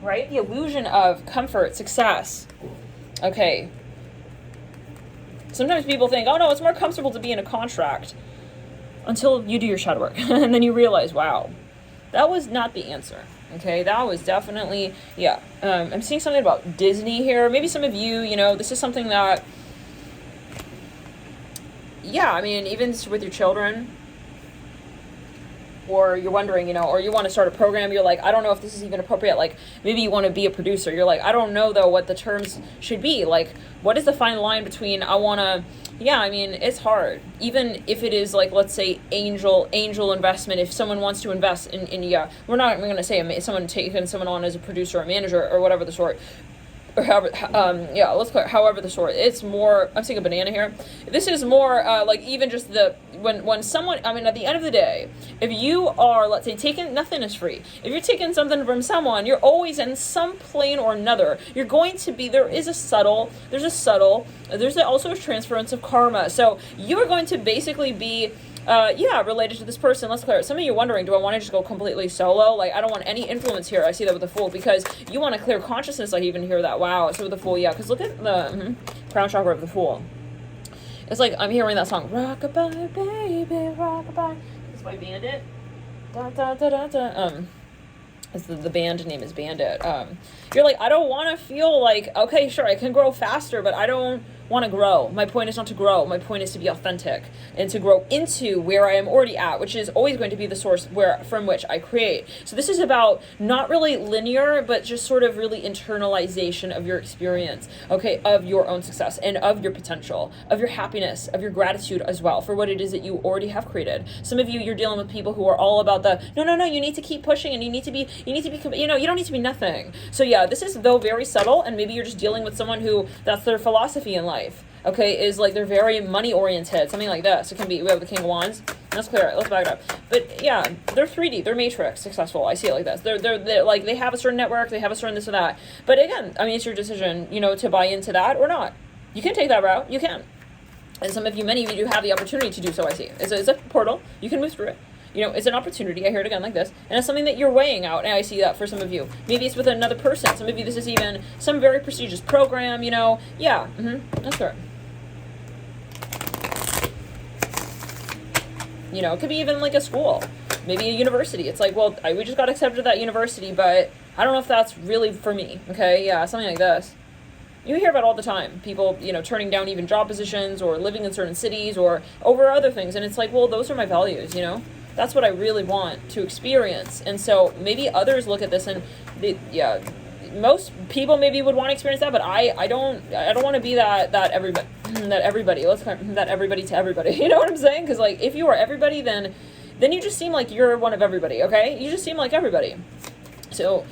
Right? The illusion of comfort, success. Okay. Sometimes people think, oh no, it's more comfortable to be in a contract, until you do your shadow work. And then you realize, wow, that was not the answer. Okay, that was definitely, I'm seeing something about Disney here. Maybe some of you, this is something that, even with your children, or you're wondering, or you want to start a program, you're like, I don't know if this is even appropriate. Like, maybe you want to be a producer. You're like, I don't know, though, what the terms should be. Like, what is the fine line between it's hard. Even if it is, like, let's say angel investment, if someone wants to invest in we're not going to say someone taking someone on as a producer or manager or whatever the sort. or however, yeah, let's clear, however the story, it's more, I'm seeing a banana here. This is more, like, even just when someone, I mean, at the end of the day, if you are, let's say, taking, nothing is free. If you're taking something from someone, you're always in some plane or another, you're going to be, there's also a transference of karma. So you are going to basically be, related to this person. Let's clear it. Some of you are wondering, do I want to just go completely solo? Like, I don't want any influence here. I see that with the Fool, because you want to clear consciousness. I even hear that. Wow. So with the Fool, yeah, because look at the crown chakra of the Fool. It's like I'm hearing that song, rockabye, baby, rockabye. It's by Bandit. Da, da, da, da, da. The band name is Bandit. You're like, I don't want to feel like, okay, sure, I can grow faster, but I don't want to grow. My point is not to grow. My point is to be authentic and to grow into where I am already at, which is always going to be the source from which I create. So this is about not really linear, but just sort of really internalization of your experience, okay, of your own success and of your potential, of your happiness, of your gratitude as well for what it is that you already have created. Some of you, you're dealing with people who are all about the, no, you need to keep pushing and you need to be, you don't need to be nothing. So yeah, this is though very subtle, and maybe you're just dealing with someone who that's their philosophy in life. Okay, is like they're very money oriented, something like this. It can be, we have the King of Wands. Let's clear it. Let's back it up. But yeah, they're 3D, they're matrix successful. I see it like this. They're like, they have a certain network, they have a certain this or that. But again, I mean, it's your decision, to buy into that or not. You can take that route, you can. And many of you do have the opportunity to do so, I see. It's a portal, you can move through it. It's an opportunity. I hear it again like this. And it's something that you're weighing out. And I see that for some of you. Maybe it's with another person. Some of you, this is even some very prestigious program, Yeah, that's fair. It could be even like a school. Maybe a university. It's like, well, we just got accepted to that university, but I don't know if that's really for me. Okay, yeah, something like this. You hear about all the time. People, turning down even job positions or living in certain cities or over other things. And it's like, well, those are my values, That's what I really want to experience. And so maybe others look at this and most people maybe would want to experience that, but I don't want to be that everybody to everybody. You know what I'm saying? Because like, if you are everybody, then you just seem like you're one of everybody. Okay, you just seem like everybody. So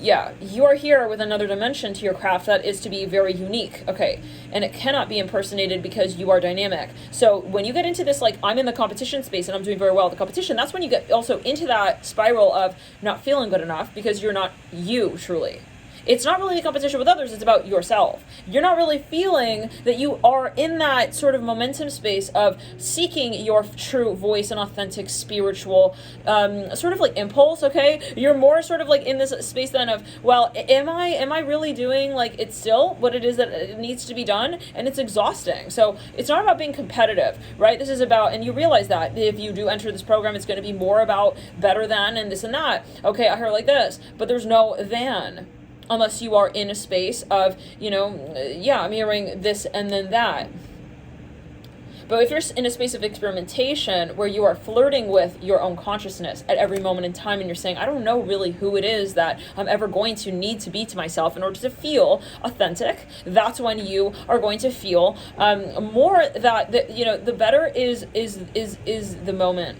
yeah, you are here with another dimension to your craft that is to be very unique, okay? And it cannot be impersonated because you are dynamic. So when you get into this, like, I'm in the competition space and I'm doing very well at the competition, that's when you get also into that spiral of not feeling good enough because you're not you, truly. It's not really a competition with others, it's about yourself. You're not really feeling that you are in that sort of momentum space of seeking your true voice and authentic spiritual sort of like impulse, okay? You're more sort of like in this space then of, well, am I really doing like it's still what it is that it needs to be done? And it's exhausting. So it's not about being competitive, right? This is about, and you realize that if you do enter this program, it's going to be more about better than and this and that. Okay, I heard like this, but there's no than. Unless you are in a space of, I'm hearing this and then that. But if you're in a space of experimentation where you are flirting with your own consciousness at every moment in time and you're saying, I don't know really who it is that I'm ever going to need to be to myself in order to feel authentic, that's when you are going to feel more that, the better is the moment.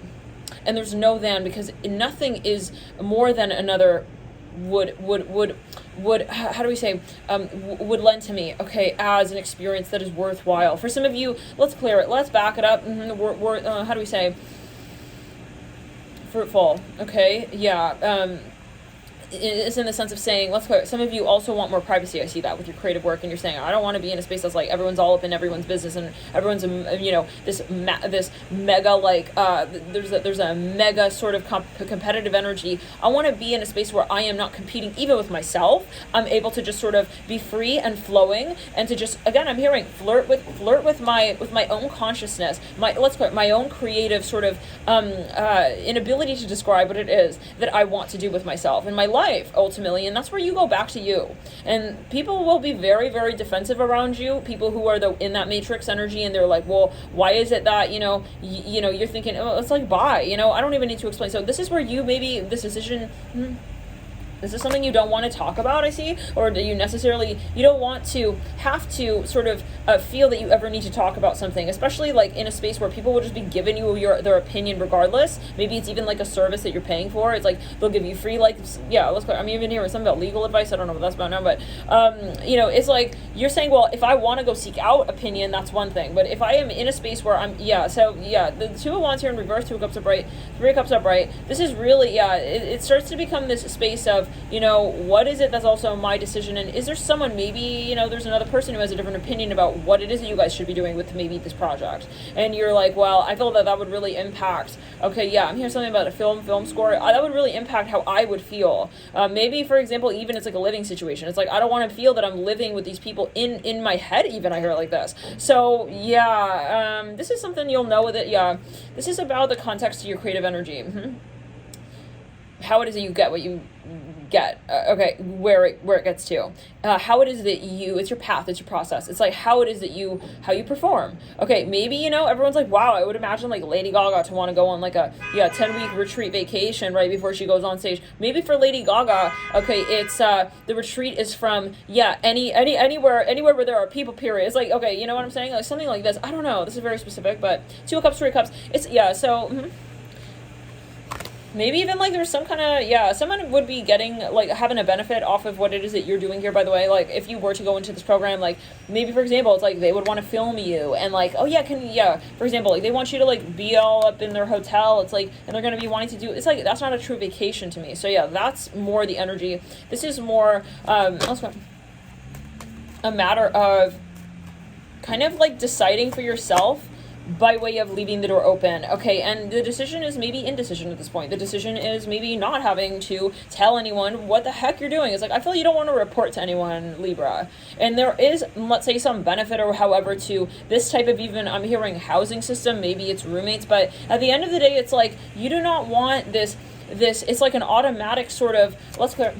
And there's no then, because nothing is more than another would how do we say would lend to me, okay, as an experience that is worthwhile. For some of you, let's clear it, let's back it up. How do we say fruitful, okay, yeah, it's in the sense of saying, let's go. Some of you also want more privacy. I see that with your creative work, and you're saying, I don't want to be in a space that's like everyone's all up in everyone's business and everyone's this mega like there's a mega sort of competitive energy. I want to be in a space where I am not competing even with myself. I'm able to just sort of be free and flowing, and to just, again, I'm hearing flirt with my own consciousness, my own creative sort of inability to describe what it is that I want to do with myself and my life ultimately. And that's where you go back to you, and people will be very, very defensive around you, people who are in that matrix energy, and they're like, well, why is it that you're thinking, oh, it's like, bye, I don't even need to explain. So this is where you maybe this decision Is this something you don't want to talk about, I see? Or do you necessarily, you don't want to have to sort of feel that you ever need to talk about something, especially like in a space where people will just be giving you their opinion regardless. Maybe it's even like a service that you're paying for. It's like they'll give you free, like, yeah, let's go. I'm even hearing something about legal advice. I don't know what that's about now, but, you know, it's like you're saying, well, if I want to go seek out opinion, that's one thing. But if I am in a space where I'm, the Two of Wands here in reverse, Two of Cups upright, Three of Cups upright, this is really, it starts to become this space of, you know, what is it that's also my decision, and is there someone, maybe, you know, there's another person who has a different opinion about what it is that you guys should be doing with maybe this project, and you're like, well, I feel that would really impact, okay, yeah, I'm hearing something about a film score, that would really impact how I would feel, maybe, for example, even it's like a living situation, it's like, I don't want to feel that I'm living with these people in my head, even, I hear it like this, so, yeah, this is something you'll know with it, yeah, this is about the context to your creative energy, how it is that you get what you get, okay, where it gets to, how it is that it's your path, it's your process, it's like how it is that how you perform, okay, maybe, you know, everyone's like, wow, I would imagine like Lady Gaga to want to go on like a 10-week retreat vacation right before she goes on stage. Maybe for Lady Gaga, okay, it's the retreat is from anywhere where there are people, period. It's like, okay, you know what I'm saying, like something like this. I don't know, this is very specific, but Two of Cups, Three of Cups, it's maybe even like there's some kind of, someone would be getting, like, having a benefit off of what it is that you're doing here, by the way. Like, if you were to go into this program, like, maybe, for example, it's like they would want to film you, and like, oh yeah, for example, like, they want you to, like, be all up in their hotel, it's like, and they're going to be wanting to do, it's like, that's not a true vacation to me. So yeah, that's more the energy. This is more, let's go, a matter of kind of, like, deciding for yourself by way of leaving the door open, okay, and the decision is maybe indecision at this point. The decision is maybe not having to tell anyone what the heck you're doing. It's like, I feel you don't want to report to anyone, Libra, and there is, let's say, some benefit or however to this type of, even, I'm hearing housing system, maybe it's roommates, but at the end of the day, it's like, you do not want this, it's like an automatic sort of, let's clear.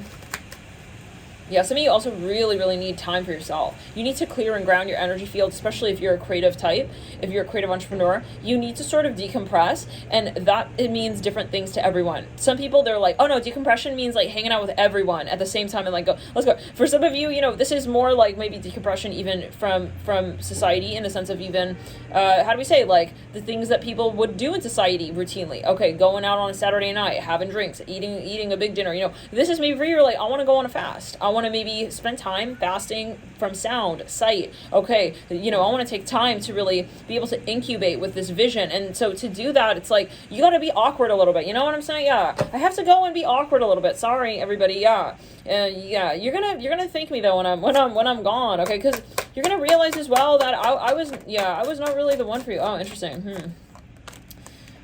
Yeah, some of you also really, really need time for yourself. You need to clear and ground your energy field, especially if you're a creative type, if you're a creative entrepreneur. You need to sort of decompress, and that, it means different things to everyone. Some people, they're like, oh no, decompression means like hanging out with everyone at the same time and like, go, let's go. For some of you, you know, this is more like maybe decompression even from society, in the sense of even, how do we say, like the things that people would do in society routinely. Okay, going out on a Saturday night, having drinks, eating a big dinner, you know, this is maybe for you, like, I want to go on a fast. I want to maybe spend time fasting from sound, sight. Okay, you know, I want to take time to really be able to incubate with this vision. And so to do that, it's like, you got to be awkward a little bit. You know what I'm saying? Yeah, I have to go and be awkward a little bit. Sorry, everybody. Yeah, you're gonna thank me though when I'm gone. Okay, because you're gonna realize as well that I was not really the one for you. Oh, interesting.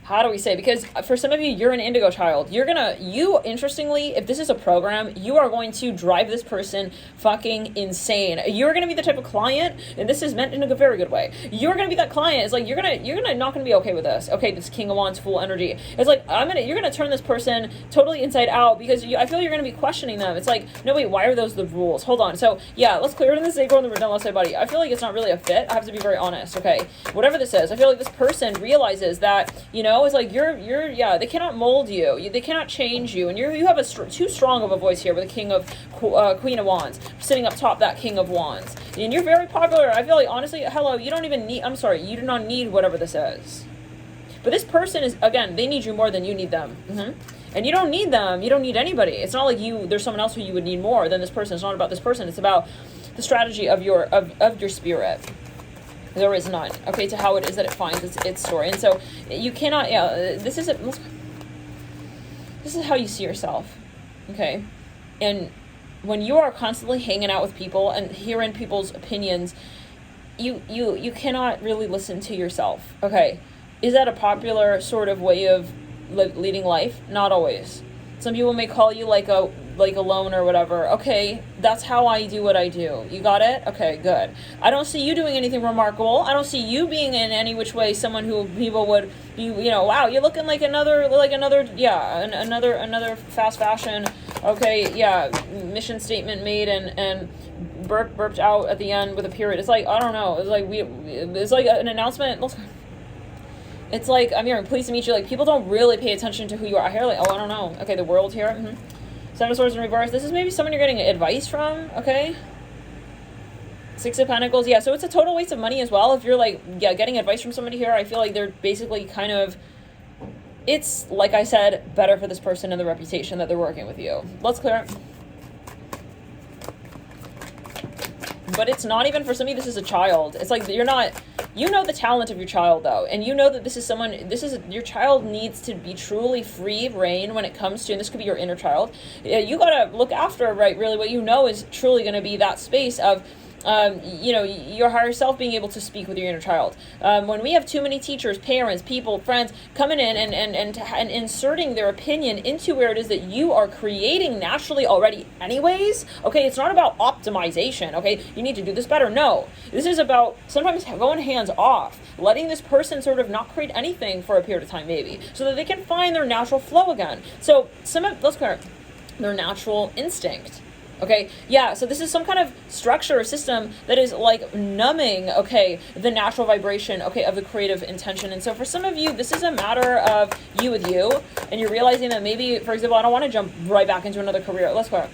How do we say? Because for some of you, you're an indigo child. Interestingly, if this is a program, you are going to drive this person fucking insane. You're going to be the type of client, and this is meant in a very good way. You're going to be that client. It's like, you're not going to be okay with this. Okay, this King of Wands full energy. It's like, you're going to turn this person totally inside out, because I feel you're going to be questioning them. It's like, no, wait, why are those the rules? Hold on. So yeah, let's clear it in the sacral and the retinal side body. I feel like it's not really a fit. I have to be very honest. Okay, whatever this is, I feel like this person realizes that, you know, it's like they cannot mold you. They cannot change you, and you have too strong of a voice here with the Queen of Wands sitting up top, that King of Wands, and you're very popular. I feel like, honestly, hello, you don't even need. I'm sorry, you do not need whatever this is. But this person is, again, they need you more than you need them, and you don't need them. You don't need anybody. It's not like there's someone else who you would need more than this person. It's not about this person. It's about the strategy of your spirit. There is none, okay, to how it is that it finds its story. And so you cannot, this is how you see yourself, okay? And when you are constantly hanging out with people and hearing people's opinions, you cannot really listen to yourself, okay? Is that a popular sort of way of leading life? Not always. Some people may call you like a loner or whatever. Okay, that's how I do what I do. You got it? Okay, good. I don't see you doing anything remarkable. I don't see you being in any which way someone who people would be, you know, wow, you're looking like another fast fashion. Okay, yeah, mission statement made and burped out at the end with a period. It's like, I don't know. It's like an announcement. It's like, I'm here, pleased to meet you. Like, people don't really pay attention to who you are. I hear like, oh, I don't know. Okay, the world here. Seven of Swords in reverse. This is maybe someone you're getting advice from, okay? Six of Pentacles. Yeah, so it's a total waste of money as well. If you're like, yeah, getting advice from somebody here, I feel like they're basically kind of, it's, like I said, better for this person and the reputation that they're working with you. Let's clear it. But it's not even for some of you, this is a child. It's like you're not, you know the talent of your child though. And you know that this is someone, your child needs to be truly free reign when it comes to, and this could be your inner child. You gotta look after, right, really what you know is truly gonna be that space of, you know, your higher self being able to speak with your inner child. When we have too many teachers, parents, people, friends coming in and inserting their opinion into where it is that you are creating naturally already anyways, okay, it's not about optimization, okay, you need to do this better. No, this is about sometimes going hands off, letting this person sort of not create anything for a period of time maybe, so that they can find their natural flow again. So let's clear their natural instinct. Okay, yeah, so this is some kind of structure or system that is like numbing, okay, the natural vibration, okay, of the creative intention. And so for some of you, this is a matter of you with you, and you're realizing that maybe, for example, I don't want to jump right back into another career. Let's go.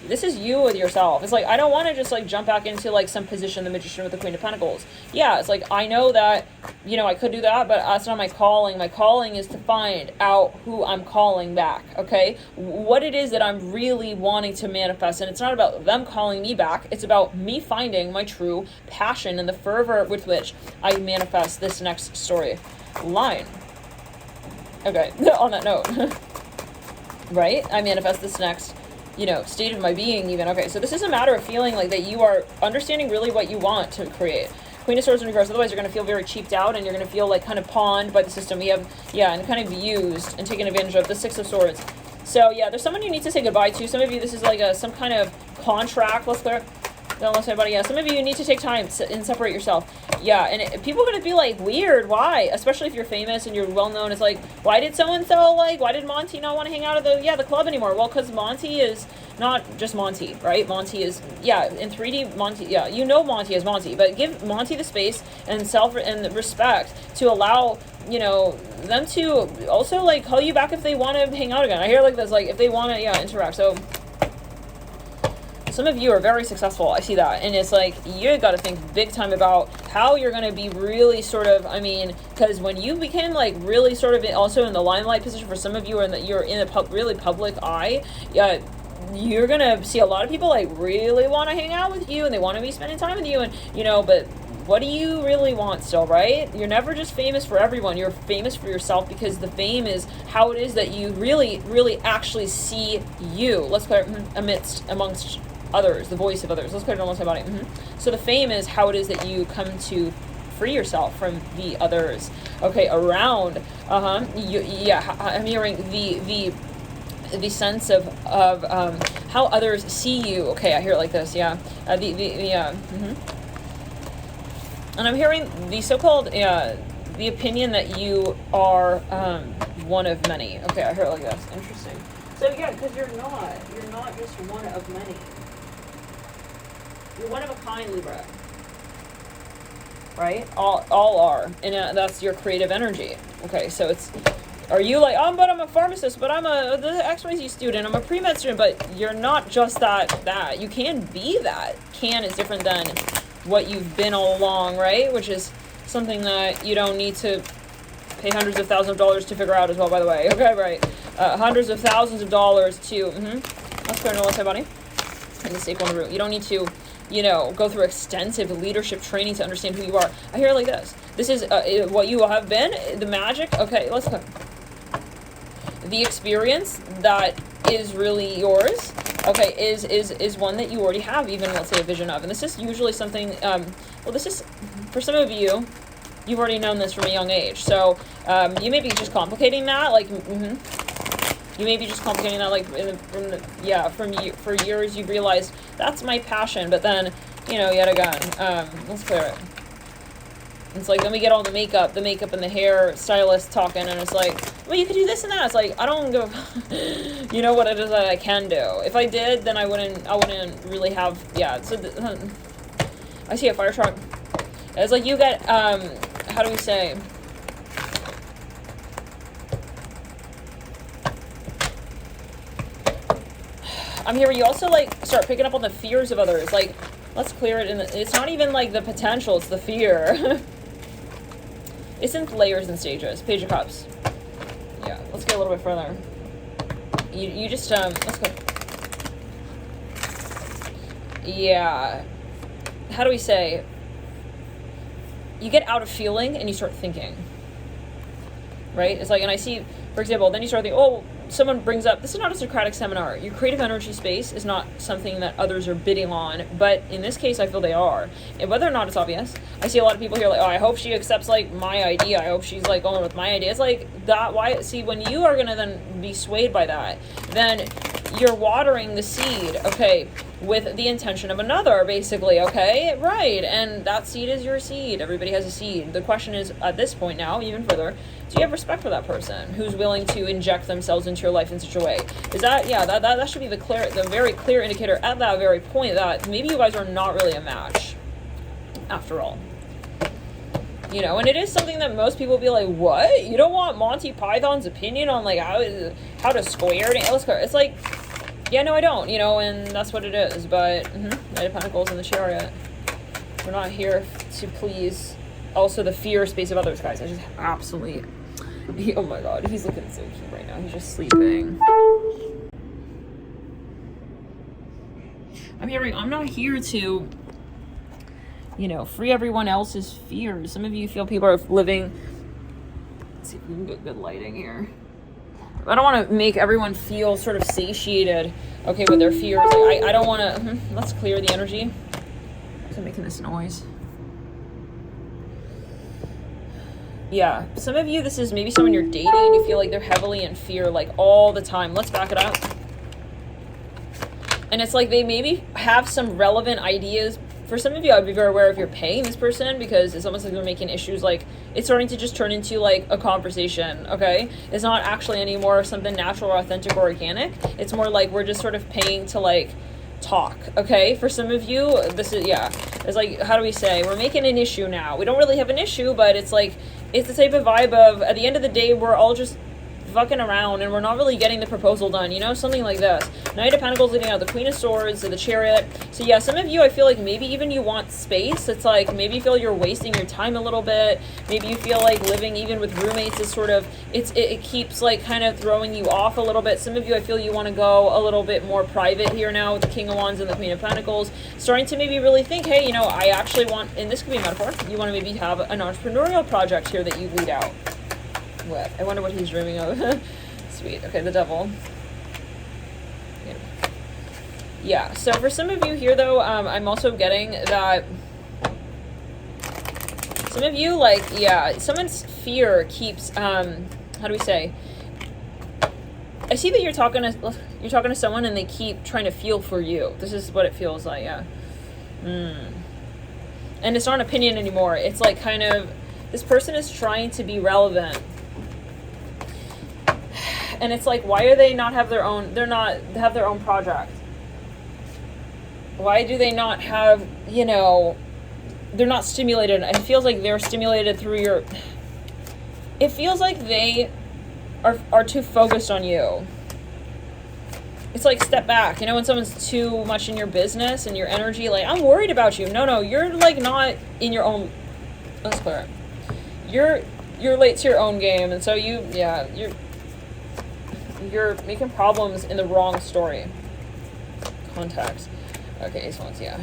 This is you with yourself. It's like, I don't want to just like jump back into like some position, the Magician with the Queen of Pentacles. Yeah, it's like, I know that, you know, I could do that, but that's not my calling. My calling is to find out who I'm calling back, okay? What it is that I'm really wanting to manifest. And it's not about them calling me back. It's about me finding my true passion and the fervor with which I manifest this next story line. Okay, on that note, right? I manifest this next, you know, state of my being even. Okay, so this is a matter of feeling like that you are understanding really what you want to create. Queen of Swords in reverse, otherwise you're going to feel very cheaped out and you're going to feel like kind of pawned by the system. We have, yeah, and kind of used and taken advantage of. The Six of Swords. So yeah, there's someone you need to say goodbye to. Some of you, this is like some kind of contract. Let's clear. Don't listen to anybody. Yeah, some of you need to take time and separate yourself. Yeah, and people are going to be like, weird, why? Especially if you're famous and you're well known. It's like, why did so-and-so, like, why did Monty not want to hang out at the club anymore? Well, because Monty is not just Monty, right? Monty is, yeah, in 3D, Monty, yeah, you know Monty is Monty, but give Monty the space and and respect to allow, you know, them to also, like, call you back if they want to hang out again. I hear like this, like, if they want to, yeah, interact. So some of you are very successful. I see that. And it's like, you got to think big time about how you're going to be really sort of, I mean, because when you became like really sort of also in the limelight position, for some of you, you're in a really public eye, you're going to see a lot of people like really want to hang out with you and they want to be spending time with you, and, you know, but what do you really want still, right? You're never just famous for everyone. You're famous for yourself, because the fame is how it is that you really, really actually see you. Let's clear amongst others, the voice of others. Let's clear it almost about it. So the fame is how it is that you come to free yourself from the others. Okay, around. Yeah, I'm hearing the sense of how others see you. Okay, I hear it like this. Yeah, and I'm hearing the so-called the opinion that you are one of many. Okay, I hear it like this. Interesting. So yeah, because you're not just one of many. You're one of a kind, Libra. Right? All are. And that's your creative energy. Okay, so it's, are you like, but I'm a pharmacist, but I'm the XYZ student, I'm a pre-med student, but you're not just that. You can be that. Can is different than what you've been all along, right? Which is something that you don't need to pay hundreds of thousands of dollars to figure out as well, by the way. Okay, right. Hundreds of thousands of dollars to, let's go to say, buddy. And the stake on the root. You don't need to, you know, go through extensive leadership training to understand who you are. I hear it like this. This is what you have been, the magic. Okay, let's go. The experience that is really yours, okay, is one that you already have, even, let's say, a vision of. And this is usually something, well, this is, for some of you, you've already known this from a young age. So you may be just complicating that, like, you may be just complicating that, like, for years you've realized, that's my passion, but then, you know, yet again, let's clear it. It's like, then we get all the makeup and the hair stylist talking, and it's like, well, you could do this and that. It's like, I don't go, you know what it is that I can do. If I did, then I wouldn't really have, yeah. So I see a fire truck. It's like you get, how do we say? I'm here. You also like start picking up on the fears of others. Like, let's clear it. It's not even like the potential, it's the fear. It's in layers and stages. Page of Cups. Yeah, let's get a little bit further. You just, let's go. Yeah. How do we say? You get out of feeling and you start thinking. Right? It's like, and I see, for example, then you start thinking, oh, someone brings up, this is not a Socratic seminar. Your creative energy space is not something that others are bidding on, but in this case, I feel they are. And whether or not it's obvious, I see a lot of people here like, oh, I hope she accepts, like, my idea. I hope she's, like, going with my idea. It's like, that, why, see, when you are going to then be swayed by that, then you're watering the seed, okay, with the intention of another, basically, okay? Right, and that seed is your seed. Everybody has a seed. The question is, at this point now, even further, do you have respect for that person who's willing to inject themselves into your life in such a way? Is that, yeah, that should be the very clear indicator at that very point that maybe you guys are not really a match, after all. You know, and it is something that most people be like, what? You don't want Monty Python's opinion on, like, how to square it? It's like, yeah, no, I don't, you know, and that's what it is. But, Knight of Pentacles and the Chariot. We're not here to please also the fear space of others, guys. I just absolutely... oh my god, he's looking so cute right now. He's just sleeping. I'm not here to, you know, free everyone else's fears. Some of you feel people are living... Let's see if we can get good lighting here. I don't want to make everyone feel sort of satiated, okay, with their fears. Like, I don't want to... let's clear the energy. I'm making this noise. Yeah, some of you, this is maybe someone you're dating and you feel like they're heavily in fear, like, all the time. Let's back it up. And it's like they maybe have some relevant ideas. For some of you, I'd be very aware if you're paying this person, because it's almost like they're making issues, like, it's starting to just turn into, like, a conversation, okay? It's not actually anymore something natural or authentic or organic. It's more like we're just sort of paying to, like, talk, okay? For some of you, this is, yeah, it's like, how do we say? We're making an issue now. We don't really have an issue, but it's like, it's the type of vibe of, at the end of the day, we're all just fucking around and we're not really getting the proposal done, you know, something like this. Knight of Pentacles leading out the Queen of Swords, the Chariot. So yeah, some of you, I feel like maybe even you want space. It's like, maybe you feel you're wasting your time a little bit. Maybe you feel like living even with roommates is sort of, it keeps like kind of throwing you off a little bit. Some of you, I feel you want to go a little bit more private here now with the King of Wands and the Queen of Pentacles. Starting to maybe really think, hey, you know, I actually want, and this could be a metaphor, you want to maybe have an entrepreneurial project here that you lead out. What? I wonder what he's dreaming of. Sweet. Okay, the Devil. Yeah, so for some of you here, though, I'm also getting that some of you, like, yeah, someone's fear keeps, how do we say? I see that you're talking to someone and they keep trying to feel for you. This is what it feels like, yeah. And it's not an opinion anymore. It's like kind of, this person is trying to be relevant. And it's like, why do they not have their own, have their own project? Why do they not have, you know, they're not stimulated? It feels like they're stimulated through your, it feels like they are too focused on you. It's like, step back. You know, when someone's too much in your business and your energy, like, I'm worried about you. No, you're like not in your own, let's clear it. You're late to your own game. And so you're making problems in the wrong story. Context. Okay, Ace of Wands, yeah.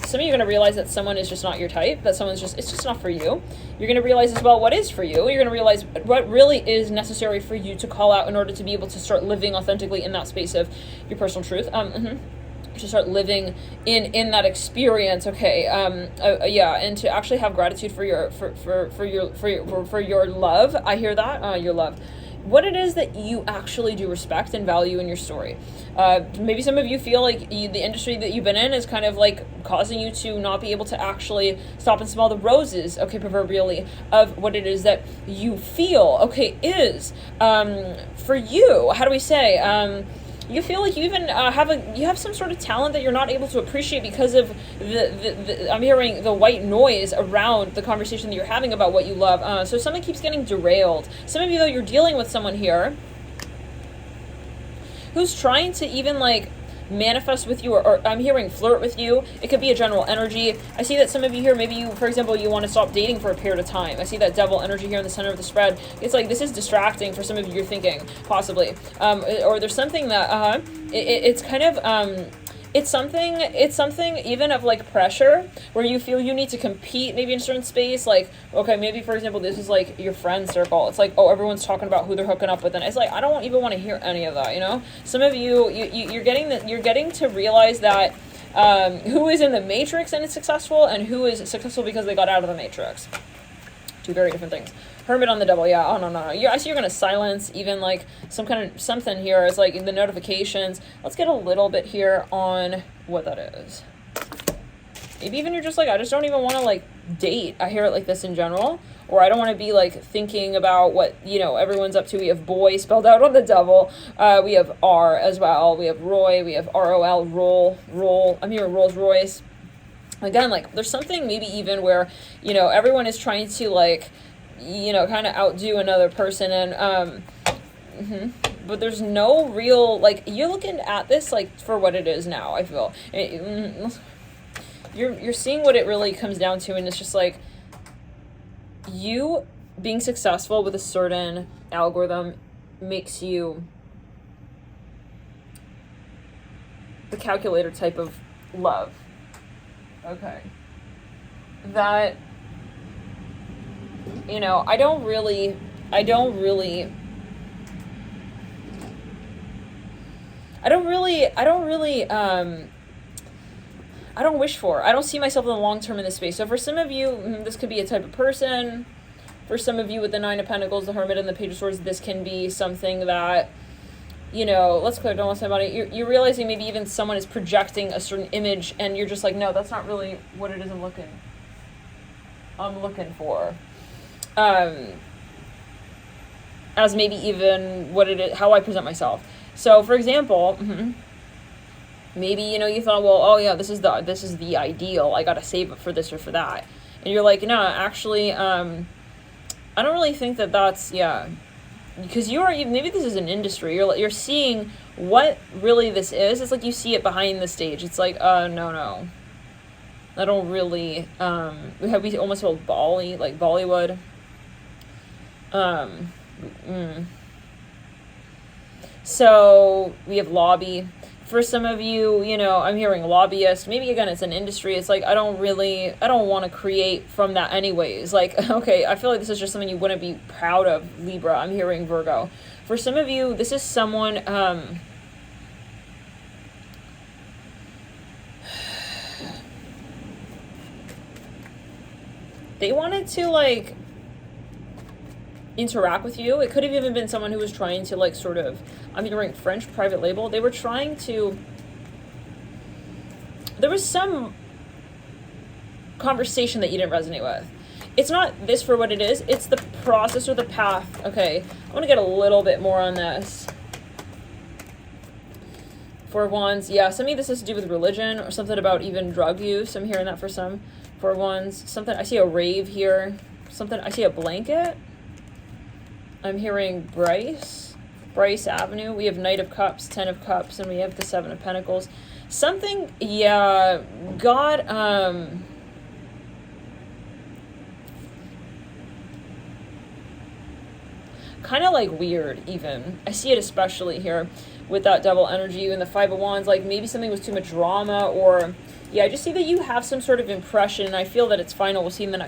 Some of you are going to realize that someone is just not your type, that someone's just, it's just not for you. You're going to realize as well what is for you. You're going to realize what really is necessary for you to call out in order to be able to start living authentically in that space of your personal truth. To start living in that experience, okay, yeah, and to actually have gratitude for your love. I hear that, your love. What it is that you actually do respect and value in your story. Maybe some of you feel like the industry that you've been in is kind of like causing you to not be able to actually stop and smell the roses, okay, proverbially, of what it is that you feel, okay, is for you. How do we say? You feel like you even you have some sort of talent that you're not able to appreciate because of the I'm hearing the white noise around the conversation that you're having about what you love. So something keeps getting derailed. Some of you, though, you're dealing with someone here who's trying to even like manifest with you, or I'm hearing flirt with you. It could be a general energy. I see that some of you here, maybe you, for example, you want to stop dating for a period of time. I see that devil energy here in the center of the spread. It's like this is distracting for some of you. You're thinking possibly, or there's something that it's kind of it's something even of like pressure where you feel you need to compete maybe in a certain space. Like, okay, maybe for example, this is like your friend circle. It's like, oh, everyone's talking about who they're hooking up with, and it's like, I don't even want to hear any of that, you know? Some of you're getting to realize that who is in the matrix and is successful, and who is successful because they got out of the matrix. Two very different things. Hermit on the devil, yeah. Oh, no. I see you're going to silence even, like, some kind of something here. It's like the notifications. Let's get a little bit here on what that is. Maybe even you're just like, I just don't even want to, like, date. I hear it like this in general. Or I don't want to be, like, thinking about what, you know, everyone's up to. We have boy spelled out on the devil. We have R as well. We have Roy. We have ROL, roll. I'm hearing Rolls Royce. Again, like, there's something maybe even where, you know, everyone is trying to, like, you know, kind of outdo another person, and but there's no real, like, you're looking at this like for what it is now. I feel you're seeing what it really comes down to, and it's just like you being successful with a certain algorithm makes you the calculator type of love. Okay, that, you know, I don't wish for. I don't see myself in the long term in this space. So for some of you, this could be a type of person. For some of you with the Nine of Pentacles, the Hermit, and the Page of Swords, this can be something that, you know, let's clear, don't want somebody, you're realizing maybe even someone is projecting a certain image, and you're just like, no, that's not really what it is I'm looking for. As maybe even what it is, how I present myself. So for example, maybe, you know, you thought, well, oh yeah, this is the ideal. I gotta save it for this or for that. And you're like, no, actually, I don't really think that that's, yeah. Because maybe this is an industry. You're seeing what really this is. It's like you see it behind the stage. It's like, no. I don't really, we almost felt Bollywood. So we have lobby. For some of you, you know, I'm hearing lobbyist. Maybe again, it's an industry. It's like, I don't want to create from that anyways. Like, okay, I feel like this is just something you wouldn't be proud of, Libra. I'm hearing Virgo. For some of you, this is someone, they wanted to, like, interact with you. It could have even been someone who was trying to, like, sort of, I'm hearing French private label. They were trying to, there was some conversation that you didn't resonate with. It's not this for what it is. It's the process or the path. Okay, I want to get a little bit more on this. Four of Wands. Yeah, some of this has to do with religion or something about even drug use. I'm hearing that for some. Four of Wands. Something, I see a rave here. Something, I see a blanket. I'm hearing Bryce Avenue. We have Knight of Cups, Ten of Cups, and we have the Seven of Pentacles. Something, yeah, God, kind of like weird even. I see it especially here with that devil energy and the Five of Wands. Like maybe something was too much drama, or, yeah, I just see that you have some sort of impression, and I feel that it's final. We'll see in the next